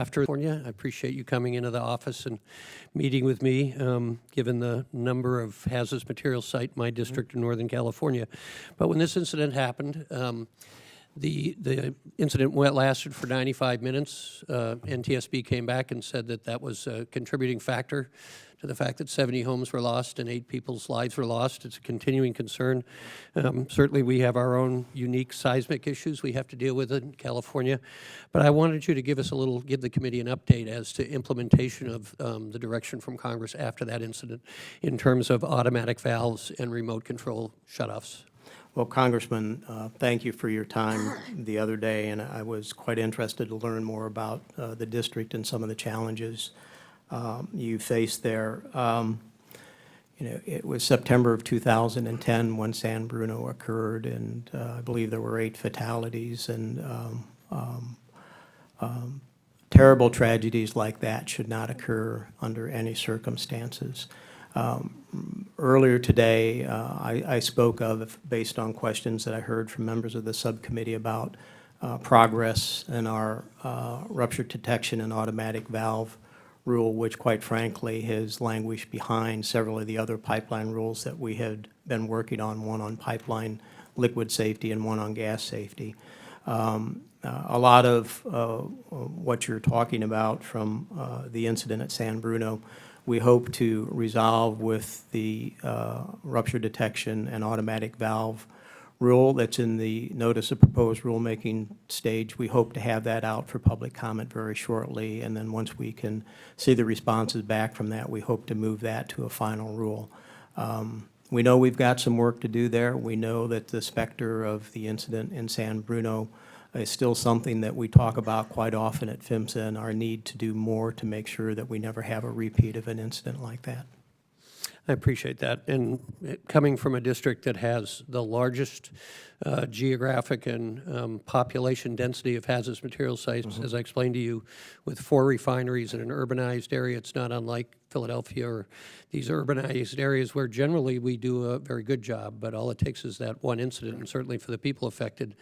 After California, I appreciate you coming into the office and meeting with me, given the number of hazardous materials site in my district in Northern California. But when this incident happened, the incident lasted for 95 minutes. NTSB came back and said that that was a contributing factor to the fact that 70 homes were lost and 8 people's lives were lost. It's a continuing concern. Certainly we have our own unique seismic issues we have to deal with in California. But I wanted you to give the committee an update as to implementation of the direction from Congress after that incident in terms of automatic valves and remote control shutoffs. Well, Congressman, thank you for your time the other day, and I was quite interested to learn more about the district and some of the challenges you faced there. It was September of 2010 when San Bruno occurred, and I believe there were 8 fatalities, and terrible tragedies like that should not occur under any circumstances. Earlier today, I spoke of, based on questions that I heard from members of the subcommittee about progress in our rupture detection and automatic valve rule, which quite frankly has languished behind several of the other pipeline rules that we had been working on, one on pipeline liquid safety and one on gas safety. A lot of what you're talking about from the incident at San Bruno, we hope to resolve with the rupture detection and automatic valve rule that's in the notice of proposed rulemaking stage. We hope to have that out for public comment very shortly, and then once we can see the responses back from that, we hope to move that to a final rule. We know we've got some work to do there. We know that the specter of the incident in San Bruno is still something that we talk about quite often at PHMSA, and our need to do more to make sure that we never have a repeat of an incident like that. I appreciate that. And coming from a district that has the largest geographic and population density of hazardous material sites, as I explained to you, with 4 refineries in an urbanized area, it's not unlike Philadelphia or these urbanized areas where generally we do a very good job, but all it takes is that one incident, and certainly for the people affected,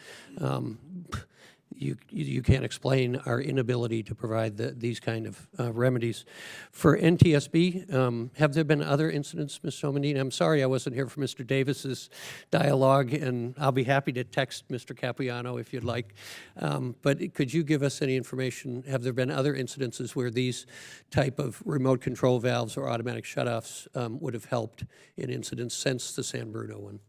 you can't explain our inability to provide these kind of remedies. For NTSB, have there been other incidents, Ms. Somanine? I'm sorry I wasn't here for Mr. Davis's dialogue, and I'll be happy to text Mr. Capuano if you'd like. But could you give us any information? Have there been other incidences where these type of remote control valves or automatic shutoffs would have helped in incidents since the San Bruno one?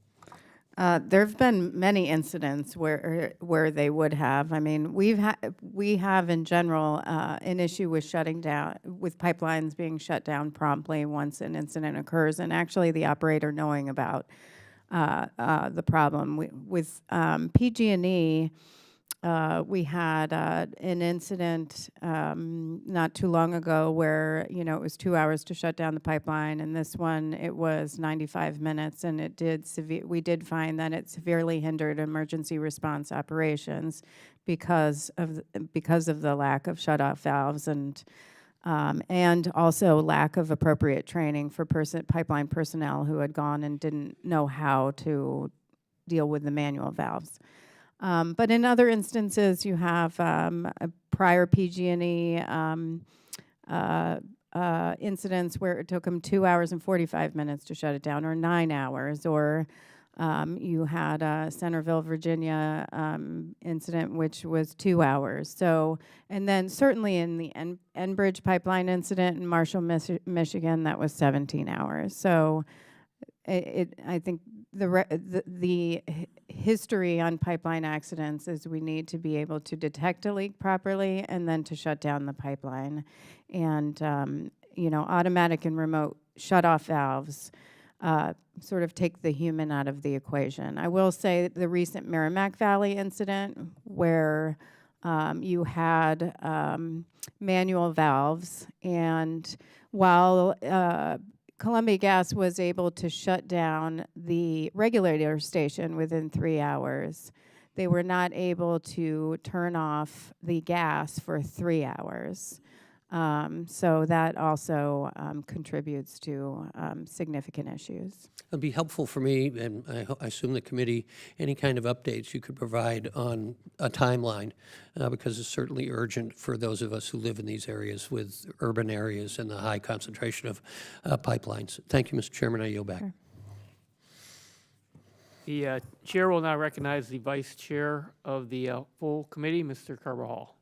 There have been many incidents where they would have. I mean, we have in general an issue with shutting down, with pipelines being shut down promptly once an incident occurs, and actually the operator knowing about the problem. With PG&E, we had an incident not too long ago where, it was 2 hours to shut down the pipeline, and this one, it was 95 minutes, and we did find that it severely hindered emergency response operations because of the lack of shutoff valves and also lack of appropriate training for pipeline personnel who had gone and didn't know how to deal with the manual valves. But in other instances, you have prior PG&E incidents where it took them 2 hours and 45 minutes to shut it down, or 9 hours, or you had a Centerville, Virginia incident, which was 2 hours. So, and then certainly in the Enbridge pipeline incident in Marshall, Michigan, that was 17 hours. So I think the history on pipeline accidents is we need to be able to detect a leak properly and then to shut down the pipeline. And, automatic and remote shutoff valves sort of take the human out of the equation. I will say the recent Merrimack Valley incident where you had manual valves, and while Columbia Gas was able to shut down the regulator station within 3 hours, they were not able to turn off the gas for 3 hours. So that also contributes to significant issues. It'd be helpful for me, and I assume the committee, any kind of updates you could provide on a timeline, because it's certainly urgent for those of us who live in these areas with urban areas and the high concentration of pipelines. Thank you, Mr. Chairman. I yield back. Sure. The chair will now recognize the vice chair of the full committee, Mr. Carbajal.